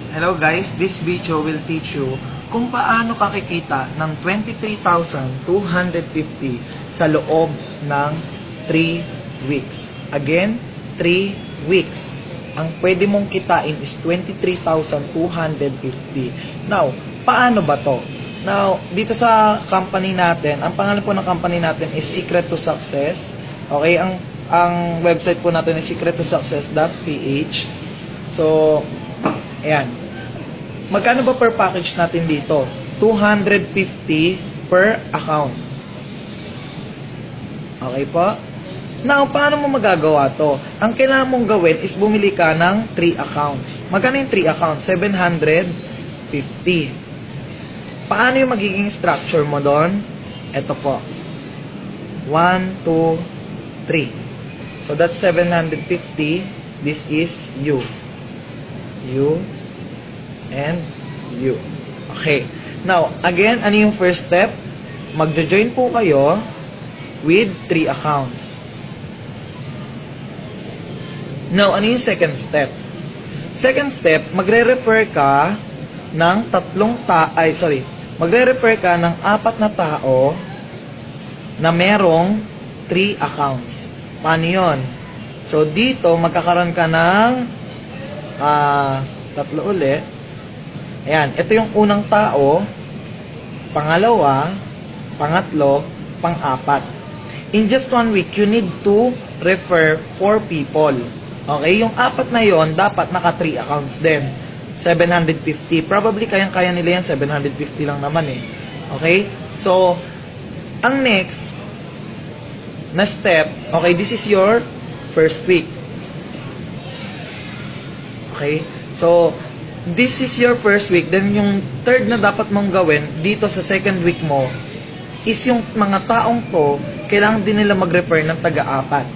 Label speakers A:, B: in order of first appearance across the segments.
A: Hello guys, this video will teach you kung paano kakikita ng 23,250 sa loob ng 3 weeks. Again, 3 weeks. Ang pwede mong kitain is 23,250. Now, paano ba to? Now, dito sa company natin, ang pangalan po ng company natin is Secret to Success. Okay, ang website po natin is secrettosuccess.ph. So, ayan. Magkano ba per package natin dito? 250 per account. Okay po? Now, paano mo magagawa to? Ang kailangan mong gawin is bumili ka ng 3 accounts. Magkano yung 3 accounts? 750. Paano yung magiging structure mo doon? Ito po. 1, 2, 3. So, that's 750. This is you. You. And you. Okay. Now, again, ano yung first step? Magjo-join po kayo with 3 accounts. Now, ano yung second step? Second step, magre-refer ka ng magre-refer ka ng 4 na tao na merong 3 accounts. Paano yun? So, dito, magkakaroon ka ng 3 ulit. Ayan, ito yung unang tao, pangalawa, pangatlo, pang-4. In just 1 week, you need to refer 4 people. Okay, yung 4 na yon dapat naka 3 accounts din. 750. Probably kayang-kaya nila yan, 750 lang naman eh. Okay? So, ang next na step, okay, this is your first week. Okay? So, this is your first week. Then, yung third na dapat mong gawin dito sa second week mo is yung mga taong to, kailangan din nila mag-refer ng taga-4.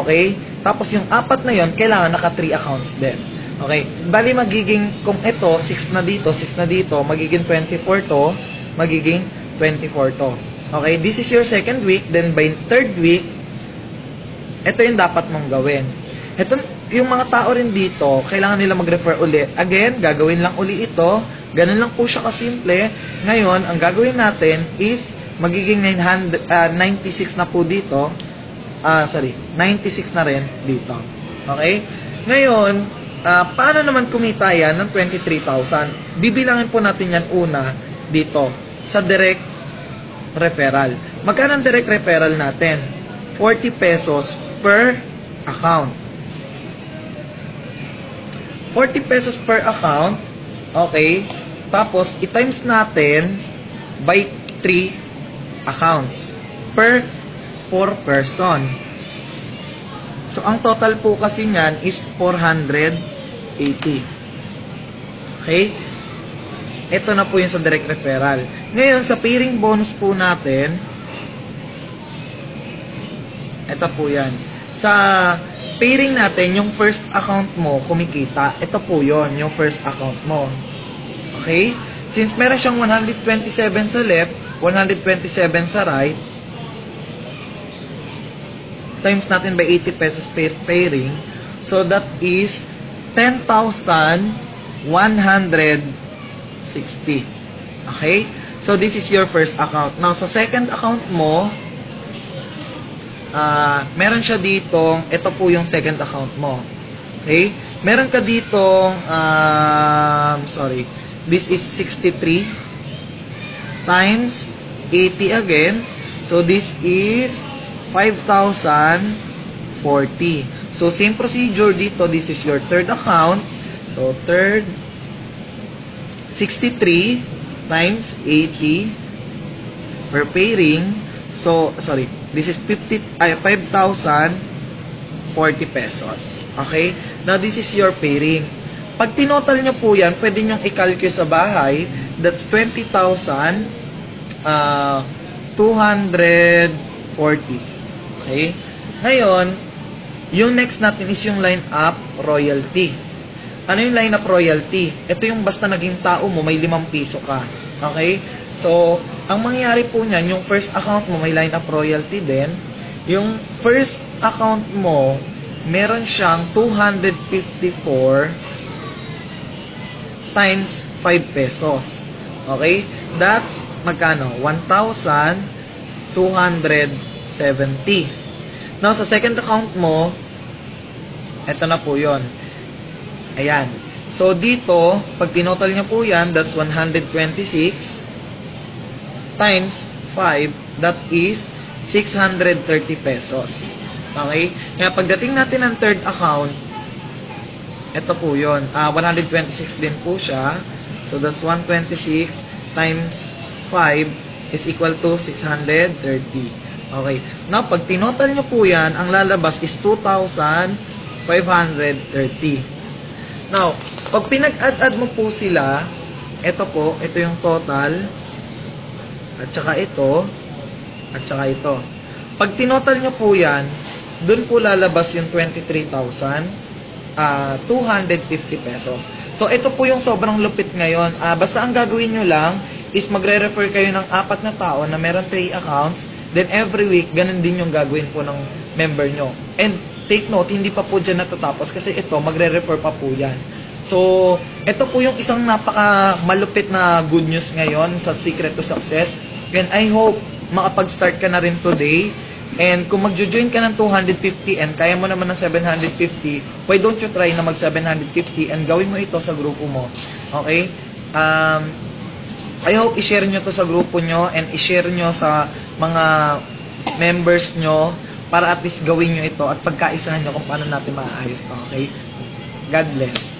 A: Okay? Tapos, yung 4 na yon kailangan naka 3 accounts din. Okay? Bali, magiging, kung ito, 6 na dito, 6 na dito, magiging 24 to, magiging 24 to. Okay? This is your second week. Then, by third week, ito yung dapat mong gawin. Ito, yung mga tao rin dito, kailangan nila mag-refer uli. Again, gagawin lang uli ito. Ganun lang po siya kasimple. Ngayon, ang gagawin natin is magiging 96 na po dito. 96 na rin dito. Okay? Ngayon, paano naman kumita yan ng 23,000? Bibilangin po natin yan una dito sa direct referral. Magkano ang direct referral natin? 40 pesos per account. 40 pesos per account. Okay. Tapos, i-times natin by 3 accounts per 4 person. So, ang total po kasi niyan is 480. Okay? Ito na po yung sa direct referral. Ngayon, sa pairing bonus po natin, ito po yan. Sa pairing natin, yung first account mo kumikita. Ito po yon, yung first account mo. Okay? Since meron siyang 127 sa left, 127 sa right, times natin by 80 pesos per pairing. So, that is 10,160. Okay? So, this is your first account. Now, sa second account mo, meron siya ditong, ito po yung second account mo. Okay? Meron ka ditong, this is 63 times 80 again. So, this is 5,040. So, same procedure dito. This is your third account. So, third, 63 times 80 per pairing. So, this is 5,040 pesos. Okay? Now, this is your pairing. Pag tinotal nyo po yan, pwede nyo i-calculate sa bahay. That's 20,240. Okay? Ngayon, yung next natin is yung line-up royalty. Ano yung line-up royalty? Ito yung basta naging tao mo, may 5 piso ka. Okay? So, ang mangyayari po niyan, yung first account mo, may line-up royalty din. Yung first account mo, meron siyang 254 times 5 pesos. Okay? That's magkano? 1,270. Now, sa second account mo, eto na po yon. Ayan. So, dito, pag tinotal nyo po yan, that's 126 times 5, that is 630 pesos. Okay? Kaya pagdating natin ng third account, ito po yun. 126 din po siya. So, that's 126 times 5 is equal to 630. Okay. Now, pag tinotal nyo po yan, ang lalabas is 2,530. Now, pag pinag-add-add mo po sila, ito po, ito yung total, at saka ito, at saka ito. Pag tinotal nyo po yan, dun po lalabas yung 23,250 pesos. So, ito po yung sobrang lupit ngayon. Basta ang gagawin nyo lang is magre-refer kayo ng 4 na tao na meron 3 accounts. Then, every week, ganun din yung gagawin po ng member nyo. And, take note, hindi pa po dyan natatapos kasi ito, magre-refer pa po yan. So, ito po yung isang napaka malupit na good news ngayon sa Secret to Success. And I hope makapag-start ka na rin today. And kung mag-join ka ng 250 and kaya mo naman ng 750, why don't you try na mag 750 and gawin mo ito sa grupo mo. Okay? I hope i-share nyo to sa grupo nyo and i-share nyo sa mga members nyo para at least gawin nyo ito at pagkaisahan nyo kung paano natin maaayos to. Okay? God bless.